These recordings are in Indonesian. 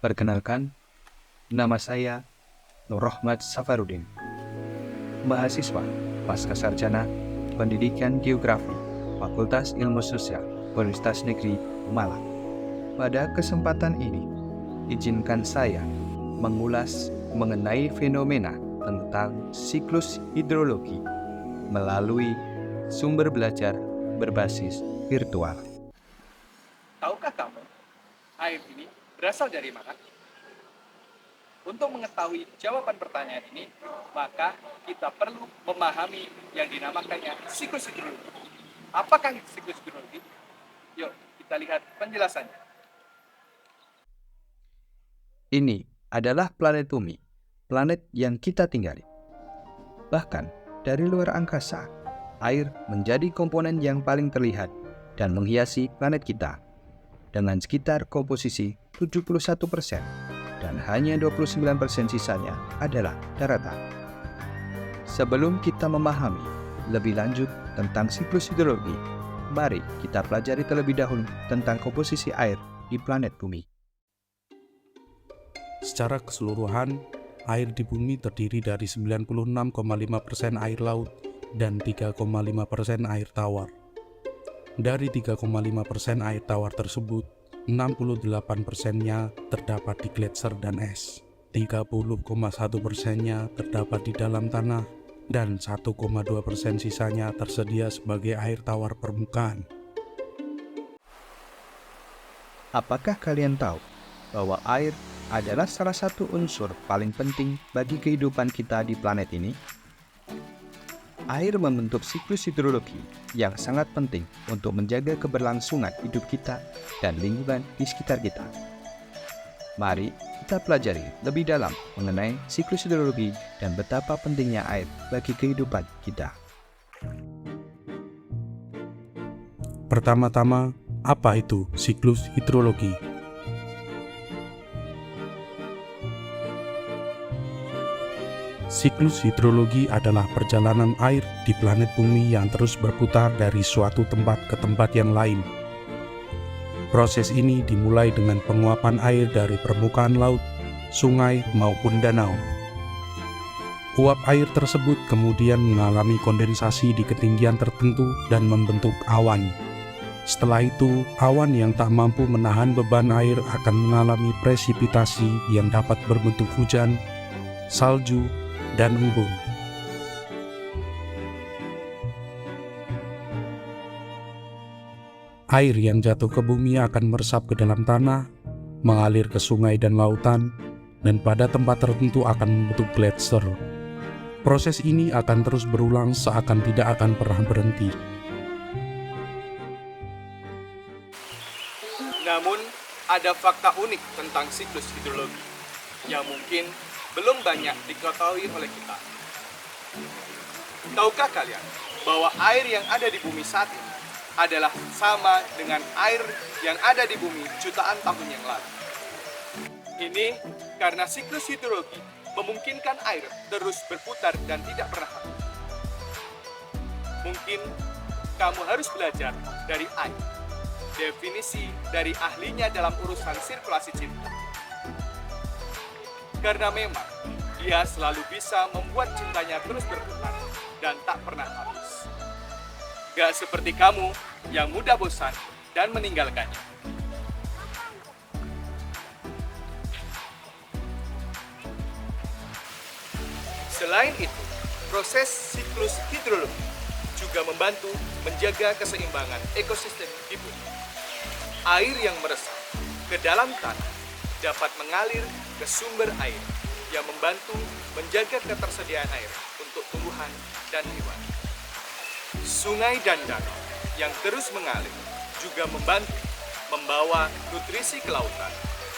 Perkenalkan, nama saya Nur Rahmat Safarudin, mahasiswa pasca sarjana Pendidikan Geografi Fakultas Ilmu Sosial Universitas Negeri Malang. Pada kesempatan ini, izinkan saya mengulas mengenai fenomena tentang siklus hidrologi melalui sumber belajar berbasis virtual. Tahukah kamu, air ini berasal dari mana? Untuk mengetahui jawaban pertanyaan ini, maka kita perlu memahami yang dinamakannya siklus hidrologi. Apakah siklus hidrologi? Yuk, kita lihat penjelasannya. Ini adalah planet Bumi, planet yang kita tinggali. Bahkan, dari luar angkasa, air menjadi komponen yang paling terlihat dan menghiasi planet kita, dengan sekitar komposisi 71%, dan hanya 29% sisanya adalah daratan. Sebelum kita memahami lebih lanjut tentang siklus hidrologi, mari kita pelajari terlebih dahulu tentang komposisi air di planet Bumi. Secara keseluruhan, air di bumi terdiri dari 96,5% air laut dan 3,5% air tawar. Dari 3,5% air tawar tersebut, 68%-nya terdapat di gletser dan es, 30,1%-nya terdapat di dalam tanah, dan 1,2% sisanya tersedia sebagai air tawar permukaan. Apakah kalian tahu bahwa air adalah salah satu unsur paling penting bagi kehidupan kita di planet ini? Air membentuk siklus hidrologi yang sangat penting untuk menjaga keberlangsungan hidup kita dan lingkungan di sekitar kita. Mari kita pelajari lebih dalam mengenai siklus hidrologi dan betapa pentingnya air bagi kehidupan kita. Pertama-tama, apa itu siklus hidrologi? Siklus hidrologi adalah perjalanan air di planet bumi yang terus berputar dari suatu tempat ke tempat yang lain. Proses ini dimulai dengan penguapan air dari permukaan laut, sungai, maupun danau. Uap air tersebut kemudian mengalami kondensasi di ketinggian tertentu dan membentuk awan. Setelah itu, awan yang tak mampu menahan beban air akan mengalami presipitasi yang dapat berbentuk hujan, salju, dan embun. Air yang jatuh ke bumi akan meresap ke dalam tanah, mengalir ke sungai dan lautan, dan pada tempat tertentu akan membentuk gletser. Proses ini akan terus berulang seakan tidak akan pernah berhenti. Namun, ada fakta unik tentang siklus hidrologi yang mungkin belum banyak diketahui oleh kita. Tahukah kalian bahwa air yang ada di bumi saat ini adalah sama dengan air yang ada di bumi jutaan tahun yang lalu? Ini karena siklus hidrologi memungkinkan air terus berputar dan tidak pernah habis. Mungkin kamu harus belajar dari air, definisi dari ahlinya dalam urusan sirkulasi cinta. Karena memang dia selalu bisa membuat cintanya terus berputar dan tak pernah habis. Gak seperti kamu yang mudah bosan dan meninggalkannya. Selain itu, proses siklus hidrologi juga membantu menjaga keseimbangan ekosistem di bumi. Air yang meresap ke dalam tanah dapat mengalir ke sumber air yang membantu menjaga ketersediaan air untuk tumbuhan dan hewan. Sungai dan danau yang terus mengalir juga membantu membawa nutrisi ke lautan,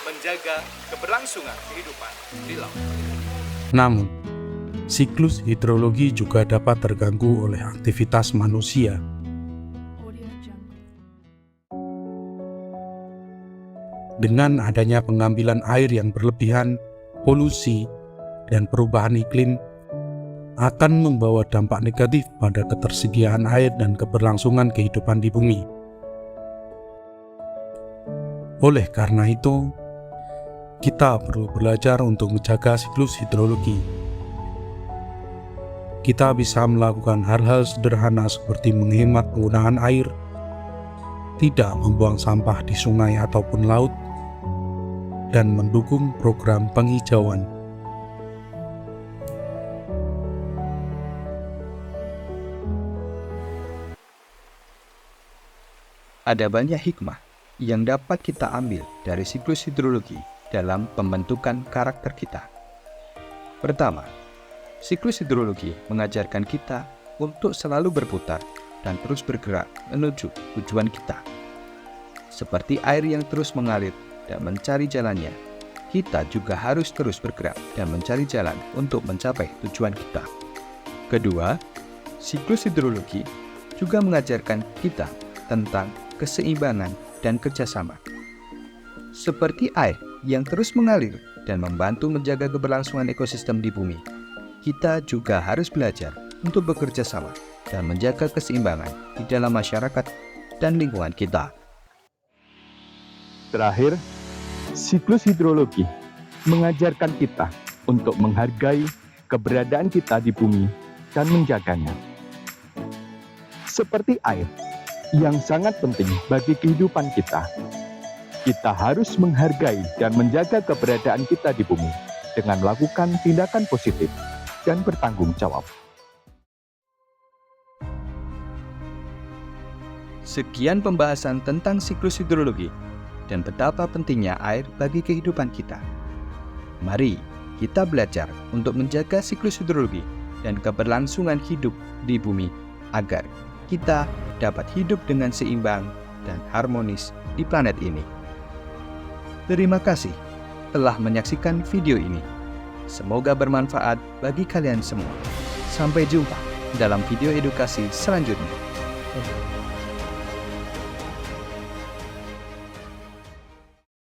menjaga keberlangsungan kehidupan di laut. Namun, siklus hidrologi juga dapat terganggu oleh aktivitas manusia. Dengan adanya pengambilan air yang berlebihan, polusi, dan perubahan iklim akan membawa dampak negatif pada ketersediaan air dan keberlangsungan kehidupan di bumi. Oleh karena itu, kita perlu belajar untuk menjaga siklus hidrologi. Kita bisa melakukan hal-hal sederhana seperti menghemat penggunaan air, tidak membuang sampah di sungai ataupun laut, dan mendukung program penghijauan. Ada banyak hikmah yang dapat kita ambil dari siklus hidrologi dalam pembentukan karakter kita. Pertama, siklus hidrologi mengajarkan kita untuk selalu berputar dan terus bergerak menuju tujuan kita. Seperti air yang terus mengalir dan mencari jalannya, kita juga harus terus bergerak dan mencari jalan untuk mencapai tujuan kita. Kedua, siklus hidrologi juga mengajarkan kita tentang keseimbangan dan kerjasama. Seperti air yang terus mengalir dan membantu menjaga keberlangsungan ekosistem di bumi, kita juga harus belajar untuk bekerja sama dan menjaga keseimbangan di dalam masyarakat dan lingkungan kita. Terakhir, siklus hidrologi mengajarkan kita untuk menghargai keberadaan kita di bumi dan menjaganya. Seperti air yang sangat penting bagi kehidupan kita, kita harus menghargai dan menjaga keberadaan kita di bumi dengan melakukan tindakan positif dan bertanggung jawab. Sekian pembahasan tentang siklus hidrologi dan betapa pentingnya air bagi kehidupan kita. Mari kita belajar untuk menjaga siklus hidrologi dan keberlangsungan hidup di bumi agar kita dapat hidup dengan seimbang dan harmonis di planet ini. Terima kasih telah menyaksikan video ini. Semoga bermanfaat bagi kalian semua. Sampai jumpa dalam video edukasi selanjutnya.